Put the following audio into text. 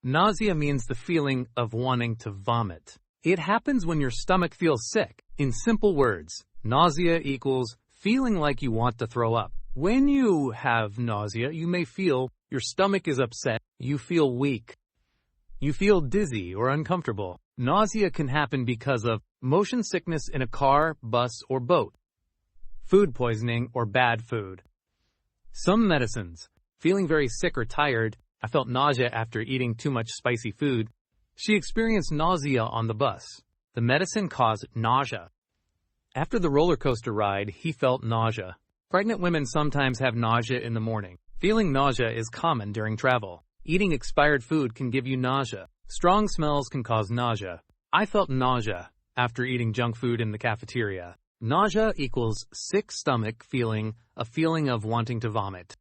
Nausea means the feeling of wanting to vomit. It happens when your stomach feels sick. In simple words, nausea equals feeling like you want to throw up. When you have nausea, you may feel your stomach is upset, you feel weak, you feel dizzy or uncomfortable. Nausea can happen because of motion sickness in a car, bus, or boat, food poisoning, or bad food. Some medicines. Feeling very sick or tired. I felt nausea after eating too much spicy food. She experienced nausea on the bus. The medicine caused nausea. After the roller coaster ride, he felt nausea. Pregnant women sometimes have nausea in the morning. Feeling nausea is common during travel. Eating expired food can give you nausea. Strong smells can cause nausea. I felt nausea after eating junk food in the cafeteria. Nausea equals sick stomach feeling, a feeling of wanting to vomit.